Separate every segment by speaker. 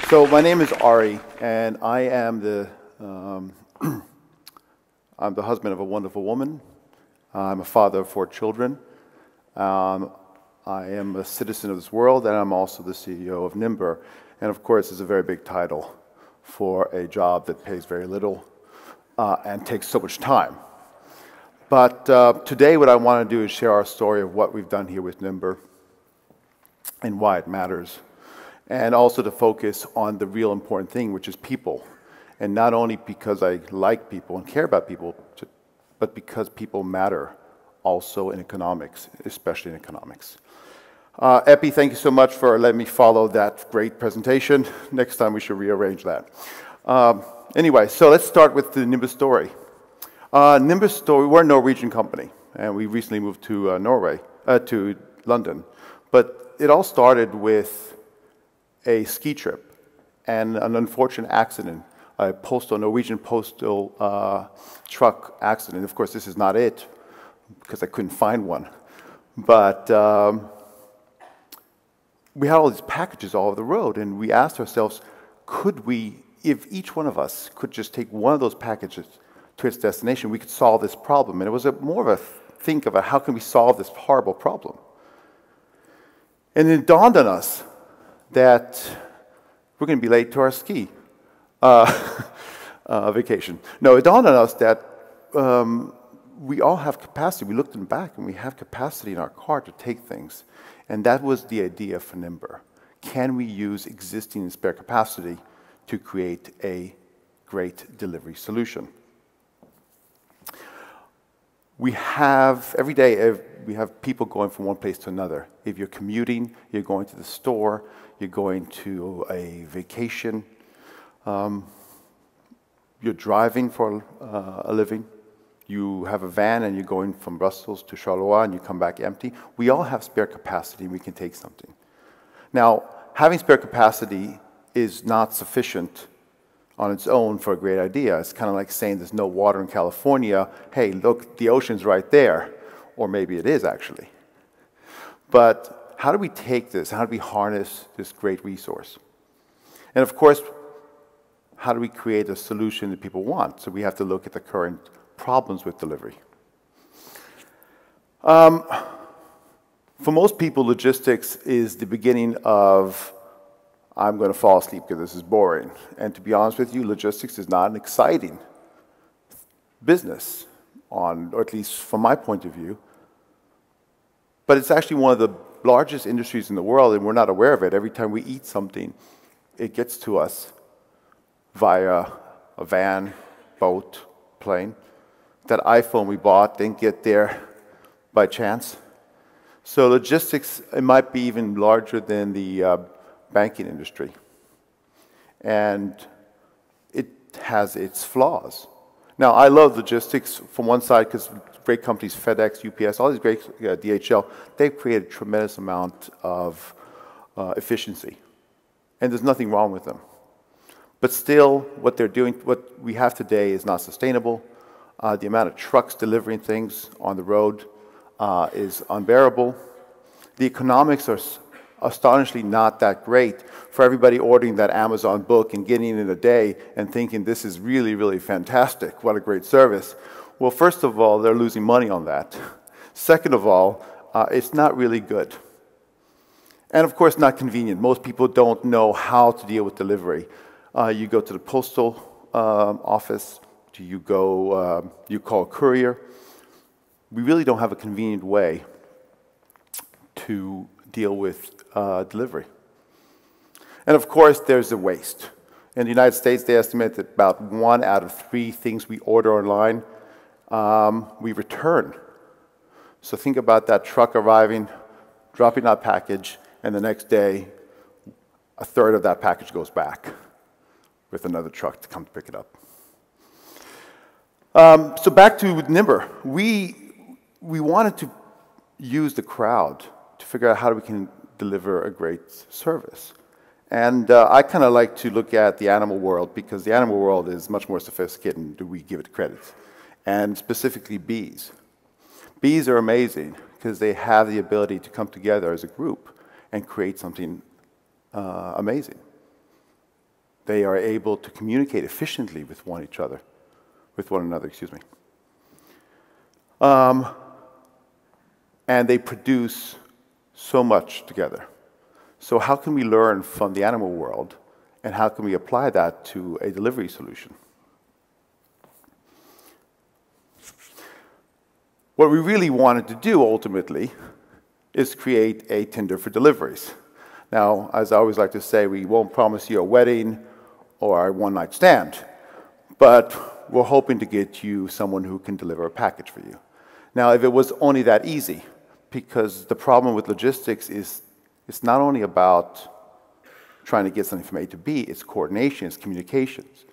Speaker 1: So my name is Ari, and I am I'm the husband of a wonderful woman. I'm a father of 4 children. I am a citizen of this world, and I'm also the CEO of Nimber. And of course, it's a very big title for a job that pays very little and takes so much time. But today, what I want to do is share our story of what we've done here with Nimber and why it matters. And also to focus on the real important thing, which is people. And not only because I like people and care about people, but because people matter also in economics, especially in economics. Epi, thank you so much for letting me follow that great presentation. Next time we should rearrange that. Anyway, so let's start with the Nimber story. Nimber story, we're a Norwegian company, and we recently moved to to London. But it all started with a ski trip and an unfortunate accident, a Norwegian postal truck accident. Of course, this is not it, because I couldn't find one. But we had all these packages all over the road, and we asked ourselves, could we, if each one of us could just take one of those packages to its destination, we could solve this problem. And it was more of a think about how can we solve this horrible problem. And it dawned on us that we're going to be late to our ski vacation. No, it dawned on us that we all have capacity. We looked in the back, and we have capacity in our car to take things. And that was the idea for Nimber. Can we use existing spare capacity to create a great delivery solution? We have, every day, we have people going from one place to another. If you're commuting, you're going to the store, you're going to a vacation, you're driving for a living, you have a van and you're going from Brussels to Charleroi and you come back empty. We all have spare capacity and we can take something. Now, having spare capacity is not sufficient on its own for a great idea. It's kind of like saying there's no water in California. Hey, look, the ocean's right there. Or maybe it is, actually. But how do we take this? How do we harness this great resource? And of course, how do we create a solution that people want? So we have to look at the current problems with delivery. For most people, logistics is the beginning of I'm going to fall asleep because this is boring. And to be honest with you, logistics is not an exciting business, or at least from my point of view. But it's actually one of the largest industries in the world, and we're not aware of it. Every time we eat something, it gets to us via a van, boat, plane. That iPhone we bought didn't get there by chance. So logistics, it might be even larger than the banking industry. And it has its flaws. Now, I love logistics from one side because great companies, FedEx, UPS, all these great, DHL, they've created a tremendous amount of efficiency. And there's nothing wrong with them. But still, what they're doing, what we have today is not sustainable. The amount of trucks delivering things on the road is unbearable. The economics are astonishingly not that great for everybody ordering that Amazon book and getting it in a day and thinking this is really, really fantastic. What a great service. Well, first of all, they're losing money on that. Second of all, it's not really good. And of course, not convenient. Most people don't know how to deal with delivery. You go to the postal office, you call a courier. We really don't have a convenient way to deal with delivery. And of course, there's the waste. In the United States, they estimate that about 1 out of 3 things we order online, we return. So think about that truck arriving, dropping that package, and the next day, 1/3 of that package goes back with another truck to come to pick it up. So back to Nimber. We wanted to use the crowd to figure out how we can deliver a great service. And I kind of like to look at the animal world because the animal world is much more sophisticated than we give it credit. And specifically bees. Bees are amazing because they have the ability to come together as a group and create something amazing. They are able to communicate efficiently with one another, excuse me. And they produce so much together. So how can we learn from the animal world, and how can we apply that to a delivery solution? What we really wanted to do ultimately is create a Tinder for deliveries. Now, as I always like to say, we won't promise you a wedding or a one-night stand, but we're hoping to get you someone who can deliver a package for you. Now, if it was only that easy, because the problem with logistics is it's not only about trying to get something from A to B, it's coordination, it's communications.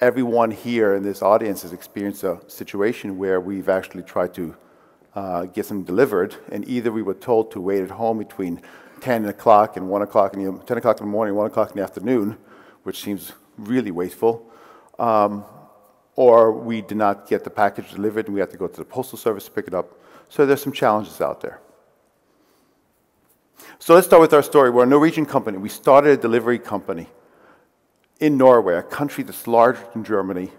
Speaker 1: Everyone here in this audience has experienced a situation where we've actually tried to get something delivered, and either we were told to wait at home between 10 o'clock and 1 o'clock, 10 o'clock in the morning, 1 o'clock in the afternoon, which seems really wasteful, or we did not get the package delivered and we had to go to the postal service to pick it up. So there's some challenges out there. So let's start with our story. We're a Norwegian company. We started a delivery company in Norway, a country that's larger than Germany,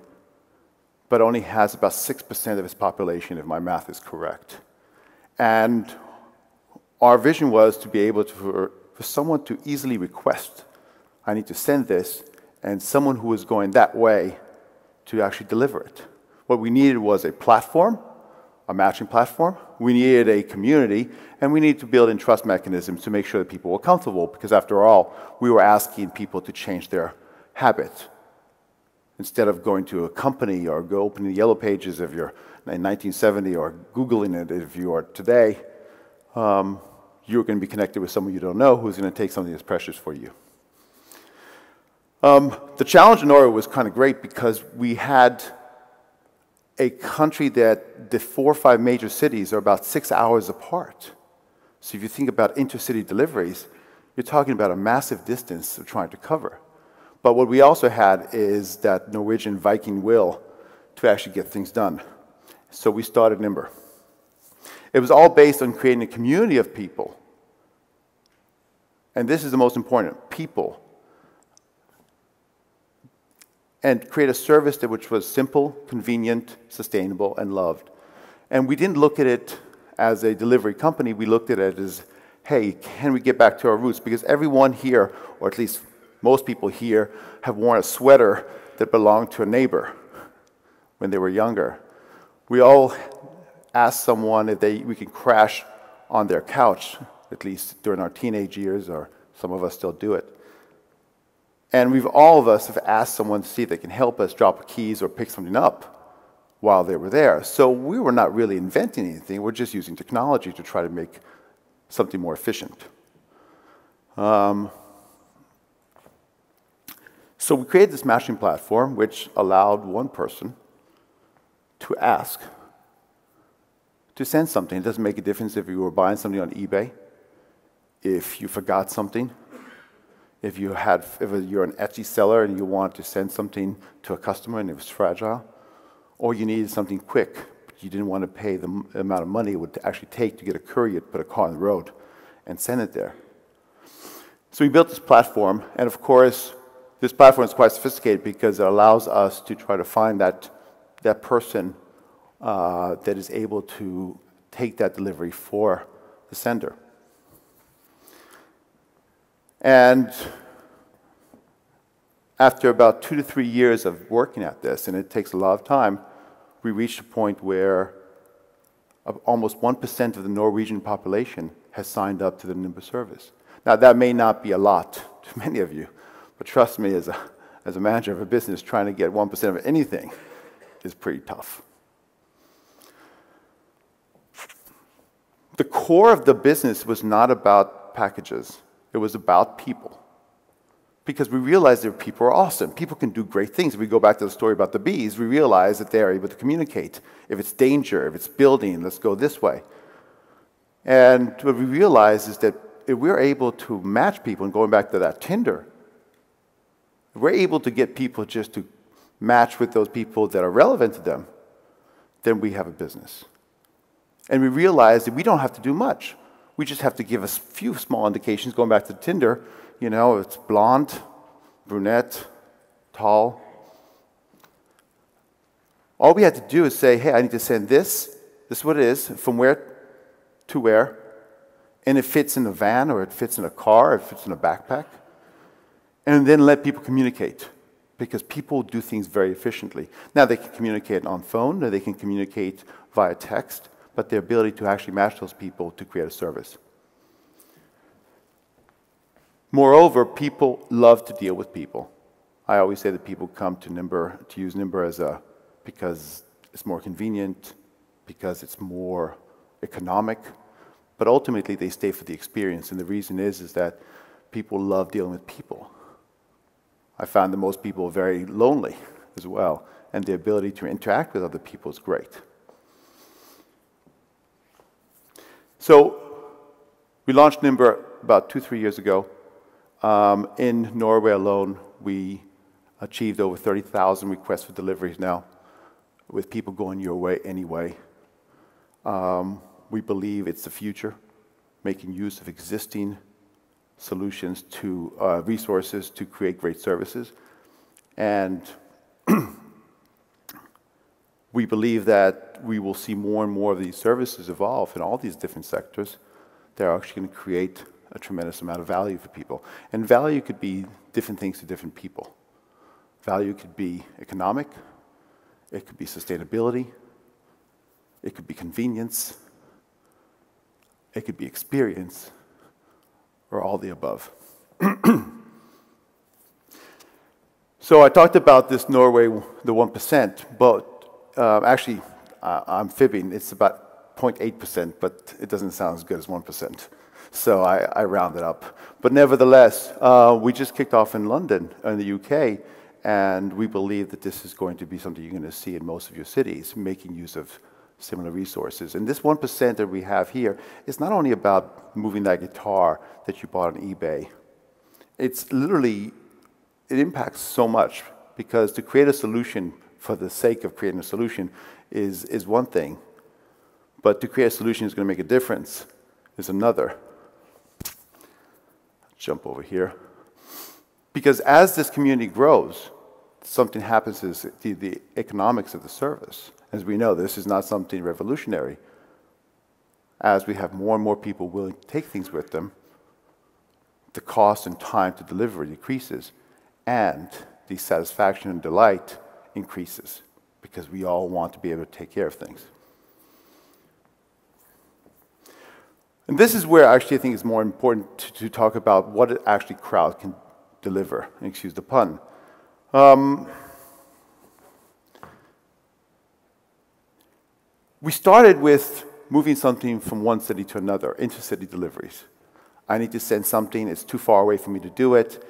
Speaker 1: but only has about 6% of its population, if my math is correct. And our vision was to be able to, for someone to easily request, I need to send this, and someone who was going that way to actually deliver it. What we needed was a platform, a matching platform. We needed a community, and we needed to build in trust mechanisms to make sure that people were comfortable, because after all, we were asking people to change their habit. Instead of going to a company or go opening the yellow pages if you're in 1970 or Googling it if you are today, you're going to be connected with someone you don't know who's going to take something that's precious for you. The challenge in Norway was kind of great because we had a country that the 4 or 5 major cities are about 6 hours apart. So if you think about intercity deliveries, you're talking about a massive distance of trying to cover. But what we also had is that Norwegian Viking will to actually get things done. So we started Nimber. It was all based on creating a community of people. And this is the most important, people. And create a service which was simple, convenient, sustainable, and loved. And we didn't look at it as a delivery company. We looked at it as, hey, can we get back to our roots? Because everyone here, or at least most people here, have worn a sweater that belonged to a neighbor when they were younger. We all asked someone if we could crash on their couch, at least during our teenage years, or some of us still do it. And all of us have asked someone to see if they can help us drop keys or pick something up while they were there. So we were not really inventing anything. We're just using technology to try to make something more efficient. So we created this matching platform which allowed one person to ask to send something. It doesn't make a difference if you were buying something on eBay, if you forgot something, if you're an Etsy seller and you want to send something to a customer and it was fragile, or you needed something quick, but you didn't want to pay the amount of money it would actually take to get a courier to put a car on the road and send it there. So we built this platform, and of course, this platform is quite sophisticated because it allows us to try to find that person that is able to take that delivery for the sender. And after about 2 to 3 years of working at this, and it takes a lot of time, we reached a point where almost 1% of the Norwegian population has signed up to the Nimber service. Now, that may not be a lot to many of you, but trust me, as a manager of a business, trying to get 1% of anything is pretty tough. The core of the business was not about packages. It was about people. Because we realized that people are awesome. People can do great things. If we go back to the story about the bees, we realize that they are able to communicate. If it's danger, if it's building, let's go this way. And what we realized is that if we're able to match people, and going back to that Tinder, if we're able to get people just to match with those people that are relevant to them, then we have a business. And we realized that we don't have to do much. We just have to give us a few small indications. Going back to Tinder, you know, it's blonde, brunette, tall. All we had to do is say, hey, I need to send this is what it is, from where to where, and it fits in a van, or it fits in a car, or it fits in a backpack, and then let people communicate, because people do things very efficiently. Now, they can communicate on phone, or they can communicate via text, but their ability to actually match those people to create a service. Moreover, people love to deal with people. I always say that people come to Nimber, to use Nimber because it's more convenient, because it's more economic, but ultimately they stay for the experience, and the reason is that people love dealing with people. I found that most people are very lonely as well, and the ability to interact with other people is great. So we launched Nimber about 2-3 years ago. In Norway alone, we achieved over 30,000 requests for deliveries now, with people going your way anyway. We believe it's the future, making use of existing solutions to resources to create great services. And we believe that we will see more and more of these services evolve in all these different sectors. They're actually going to create a tremendous amount of value for people. And value could be different things to different people. Value could be economic, it could be sustainability, it could be convenience, it could be experience, or all the above. So I talked about this Norway, the 1%, but actually, I'm fibbing. It's about 0.8%, but it doesn't sound as good as 1%. So I round it up. But nevertheless, we just kicked off in London, in the UK, and we believe that this is going to be something you're going to see in most of your cities, making use of similar resources. And this 1% that we have here is not only about moving that guitar that you bought on eBay. It's literally, it impacts so much, because to create a solution for the sake of creating a solution is one thing, but to create a solution that's going to make a difference is another. Jump over here. Because as this community grows, something happens to the economics of the service. As we know, this is not something revolutionary. As we have more and more people willing to take things with them, the cost and time to deliver decreases, and the satisfaction and delight increases, because we all want to be able to take care of things. And this is where actually I think it's more important to talk about what actually crowd can deliver, excuse the pun. We started with moving something from one city to another, intercity deliveries. I need to send something, it's too far away for me to do it.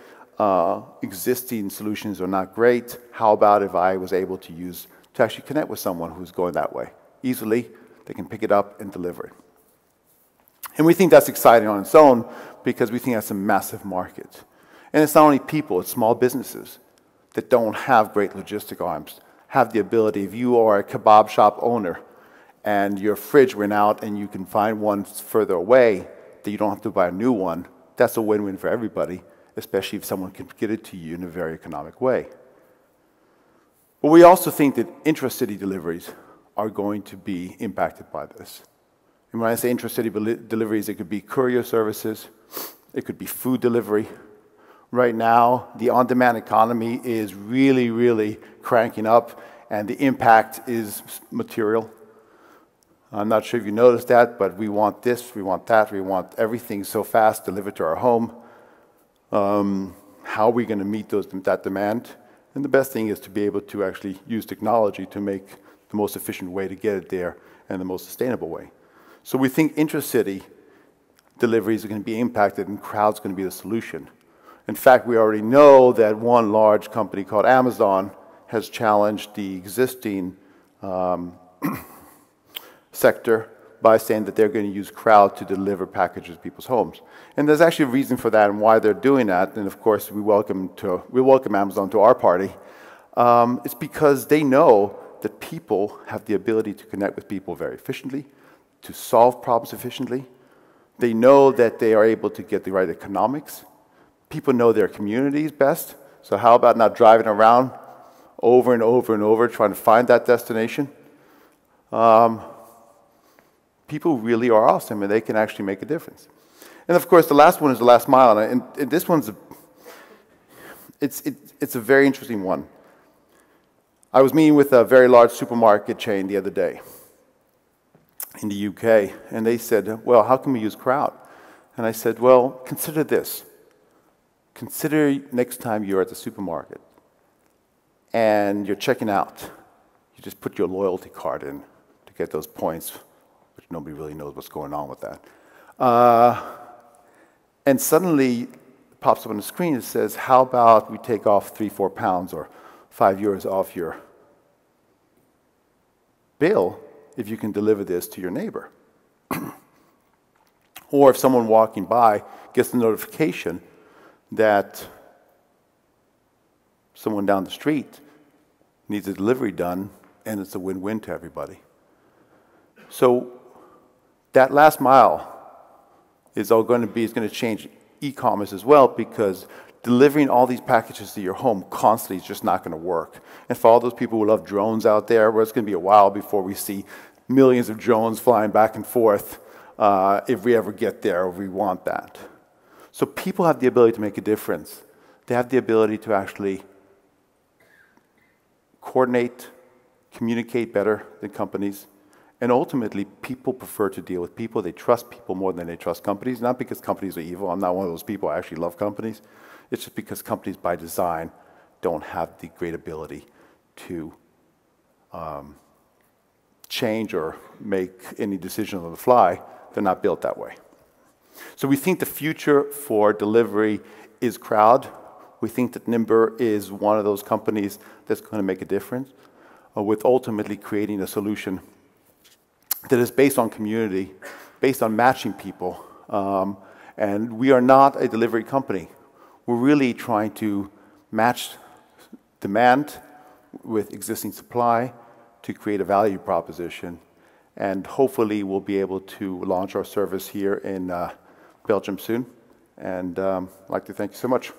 Speaker 1: Existing solutions are not great. How about if I was able to actually connect with someone who's going that way? Easily, they can pick it up and deliver it. And we think that's exciting on its own, because we think that's a massive market. And it's not only people, it's small businesses that don't have great logistic arms, have the ability, if you are a kebab shop owner and your fridge went out and you can find one further away, that you don't have to buy a new one, that's a win-win for everybody, especially if someone can get it to you in a very economic way. But we also think that intra-city deliveries are going to be impacted by this. And when I say intra-city deliveries, it could be courier services, it could be food delivery. Right now, the on-demand economy is really, really cranking up, and the impact is material. I'm not sure if you noticed that, but we want this, we want that, we want everything so fast delivered to our home. How are we going to meet that demand? And the best thing is to be able to actually use technology to make the most efficient way to get it there and the most sustainable way. So we think intra-city deliveries are going to be impacted, and crowd's going to be the solution. In fact, we already know that one large company called Amazon has challenged the existing sector by saying that they're going to use crowd to deliver packages to people's homes. And there's actually a reason for that and why they're doing that. And of course, we welcome Amazon to our party. It's because they know that people have the ability to connect with people very efficiently, to solve problems efficiently. They know that they are able to get the right economics. People know their communities best, So how about not driving around over and over and over trying to find that destination? People really are awesome, and they can actually make a difference. And of course, the last one is the last mile, and this one's it's a very interesting one. I was meeting with a very large supermarket chain the other day in the UK, and they said, well, how can we use Crowd? And I said, well, consider this. Consider next time you're at the supermarket and you're checking out. You just put your loyalty card in to get those points, which nobody really knows what's going on with that. And suddenly it pops up on the screen and says, how about we take off 3-4 pounds or €5 off your bill if you can deliver this to your neighbor. Or if someone walking by gets the notification that someone down the street needs a delivery done, and it's a win-win to everybody. So that last mile is going to change e-commerce as well, because delivering all these packages to your home constantly is just not going to work. And for all those people who love drones out there, well, it's going to be a while before we see millions of drones flying back and forth if we ever get there, or we want that. So people have the ability to make a difference. They have the ability to actually coordinate, communicate better than companies. And ultimately, people prefer to deal with people. They trust people more than they trust companies. Not because companies are evil. I'm not one of those people. I actually love companies. It's just because companies, by design, don't have the great ability to change or make any decision on the fly. They're not built that way. So we think the future for delivery is Crowd. We think that Nimber is one of those companies that's going to make a difference with ultimately creating a solution that is based on community, based on matching people. And we are not a delivery company. We're really trying to match demand with existing supply to create a value proposition. And hopefully we'll be able to launch our service here in Belgium soon. And I'd like to thank you so much.